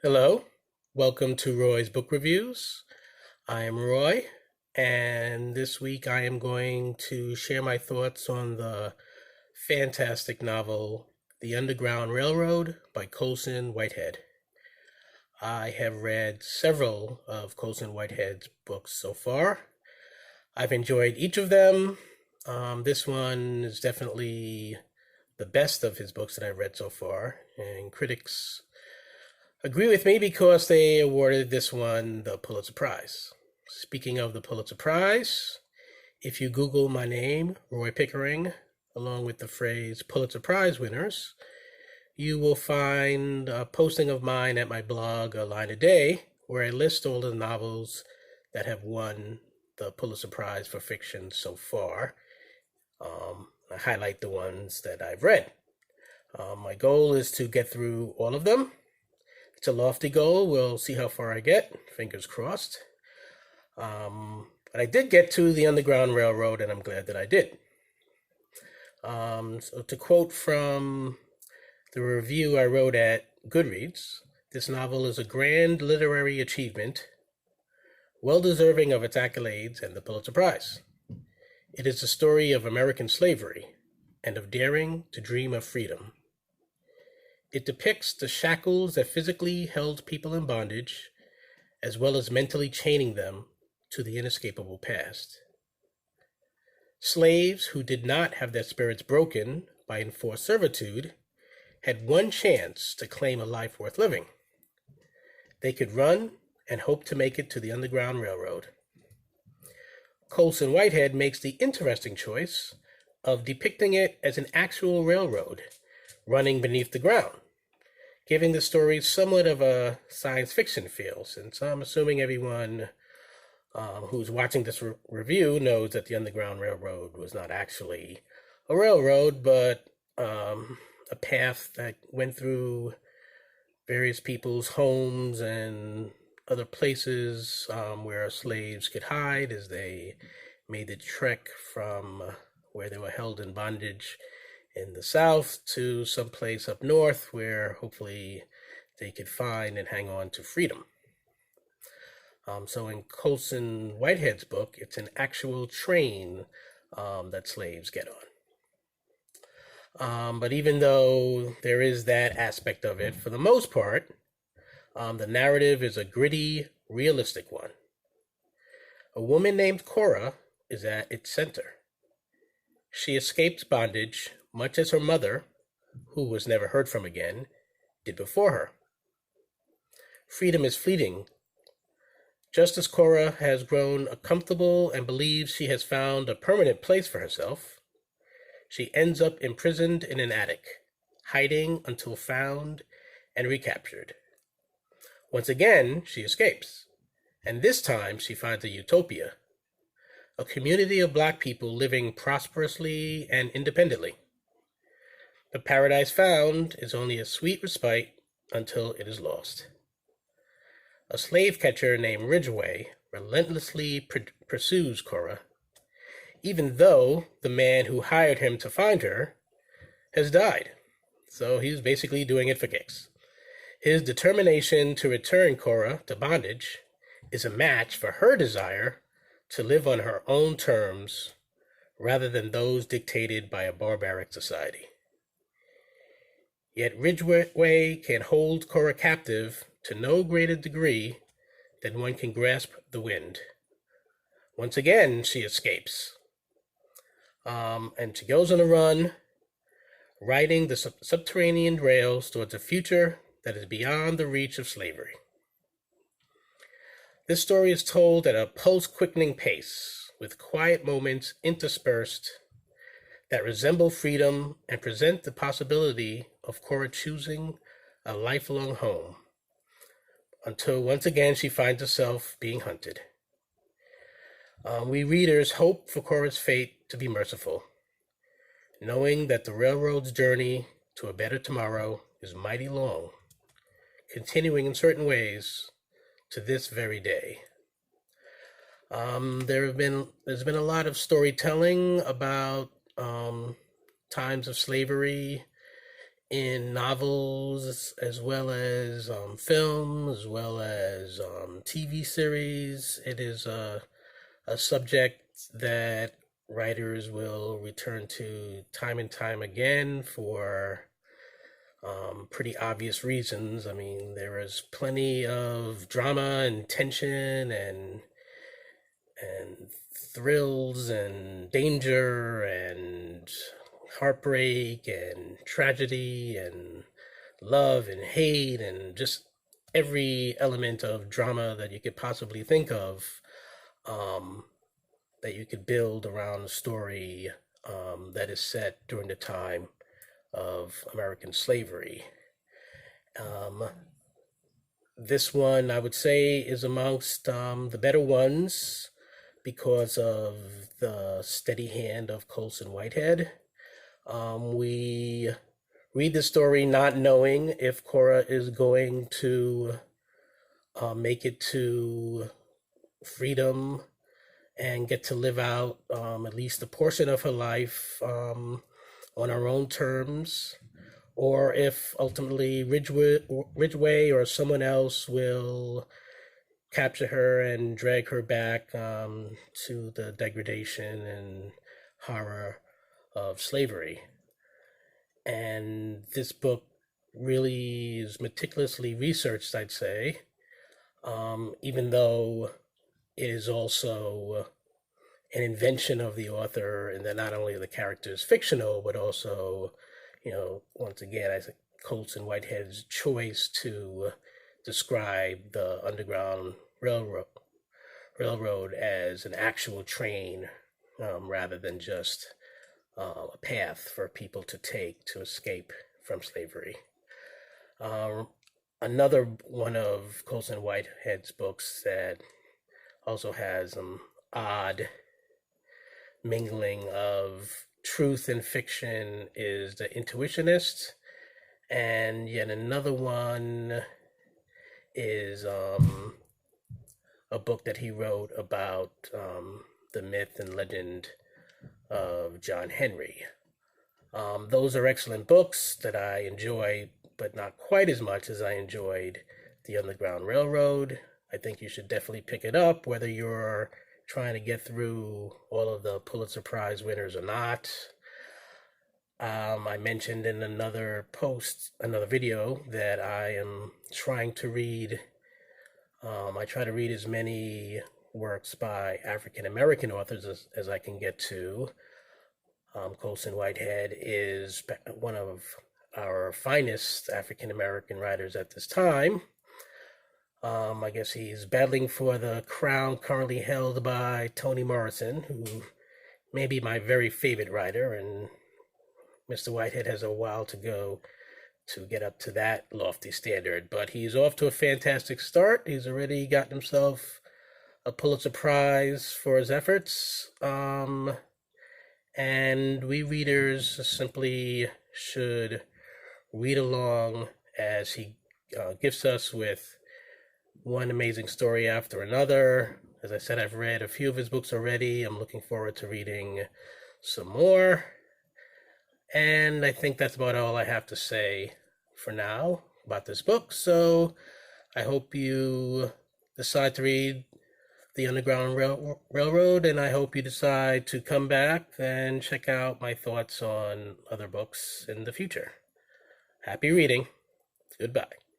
Hello, welcome to Roy's Book Reviews. I am Roy, and this week I am going to share my thoughts on the fantastic novel The Underground Railroad by Colson Whitehead. I have read several of Colson Whitehead's books so far. I've enjoyed each of them. This one is definitely the best of his books that I've read so far, and critics agree with me because they awarded this one the Pulitzer Prize. Speaking of the Pulitzer Prize, if you Google my name, Roy Pickering, along with the phrase Pulitzer Prize winners, you will find a posting of mine at my blog, A Line a Day, where I list all the novels that have won the Pulitzer Prize for fiction so far. I highlight the ones that I've read. My goal is to get through all of them. It's a lofty goal. We'll see how far I get. Fingers crossed. But I did get to the Underground Railroad, and I'm glad that I did. So to quote from the review I wrote at Goodreads, this novel is a grand literary achievement, well deserving of its accolades and the Pulitzer Prize. It is a story of American slavery and of daring to dream of freedom. It depicts the shackles that physically held people in bondage, as well as mentally chaining them to the inescapable past. Slaves who did not have their spirits broken by enforced servitude had one chance to claim a life worth living. They could run and hope to make it to the Underground Railroad. Colson Whitehead makes the interesting choice of depicting it as an actual railroad running beneath the ground, giving the story somewhat of a science fiction feel, since I'm assuming everyone who's watching this review knows that the Underground Railroad was not actually a railroad, but a path that went through various people's homes and other places where slaves could hide as they made the trek from where they were held in bondage in the south to someplace up north where hopefully they could find and hang on to freedom. So in Colson Whitehead's book, it's an actual train that slaves get on. But even though there is that aspect of it, for the most part, the narrative is a gritty, realistic one. A woman named Cora is at its center. She escaped bondage, much as her mother, who was never heard from again, did before her. Freedom is fleeting. Just as Cora has grown comfortable and believes she has found a permanent place for herself, she ends up imprisoned in an attic, hiding until found and recaptured. Once again, she escapes, and this time she finds a utopia, a community of Black people living prosperously and independently. The paradise found is only a sweet respite until it is lost. A slave catcher named Ridgway relentlessly pursues Cora, even though the man who hired him to find her has died. So he's basically doing it for kicks. His determination to return Cora to bondage is a match for her desire to live on her own terms rather than those dictated by a barbaric society. Yet Ridgway can hold Cora captive to no greater degree than one can grasp the wind. Once again, she escapes. And she goes on a run, riding the subterranean rails towards a future that is beyond the reach of slavery. This story is told at a pulse-quickening pace, with quiet moments interspersed that resemble freedom and present the possibility of Cora choosing a lifelong home, until once again she finds herself being hunted. We readers hope for Cora's fate to be merciful, knowing that the railroad's journey to a better tomorrow is mighty long, continuing in certain ways to this very day. There's been a lot of storytelling about times of slavery in novels as well as film, as well as TV series. It is a subject that writers will return to time and time again for pretty obvious reasons. I mean, there is plenty of drama and tension and thrills and danger and heartbreak and tragedy and love and hate and just every element of drama that you could possibly think of, um, that you could build around a story that is set during the time of American slavery. Um, this one, I would say, is amongst the better ones because of the steady hand of Colson Whitehead. We read the story not knowing if Cora is going to make it to freedom and get to live out at least a portion of her life on her own terms, or if ultimately Ridgway or someone else will capture her and drag her back to the degradation and horror of slavery. And this book really is meticulously researched, I'd say, even though it is also an invention of the author, and that not only are the characters fictional, but also, once again, I think Colson Whitehead's choice to describe the Underground Railroad as an actual train rather than just a path for people to take to escape from slavery. Another one of Colson Whitehead's books that also has odd mingling of truth and fiction is The Intuitionist, and yet another one is a book that he wrote about the myth and legend of John Henry. Those are excellent books that I enjoy, but not quite as much as I enjoyed The Underground Railroad. I think you should definitely pick it up, whether you're trying to get through all of the Pulitzer Prize winners or not. I mentioned in another video, that I am trying to read, I try to read as many works by African American authors as I can get to. Colson Whitehead is one of our finest African American writers at this time. I guess he's battling for the crown currently held by Toni Morrison, who may be my very favorite writer, and Mr. Whitehead has a while to go to get up to that lofty standard. But he's off to a fantastic start. He's already gotten himself a Pulitzer Prize for his efforts. And we readers simply should read along as he gifts us with one amazing story after another. As I said, I've read a few of his books already. I'm looking forward to reading some more. And I think that's about all I have to say for now about this book. So I hope you decide to read The Underground Railroad, and I hope you decide to come back and check out my thoughts on other books in the future. Happy reading. Goodbye.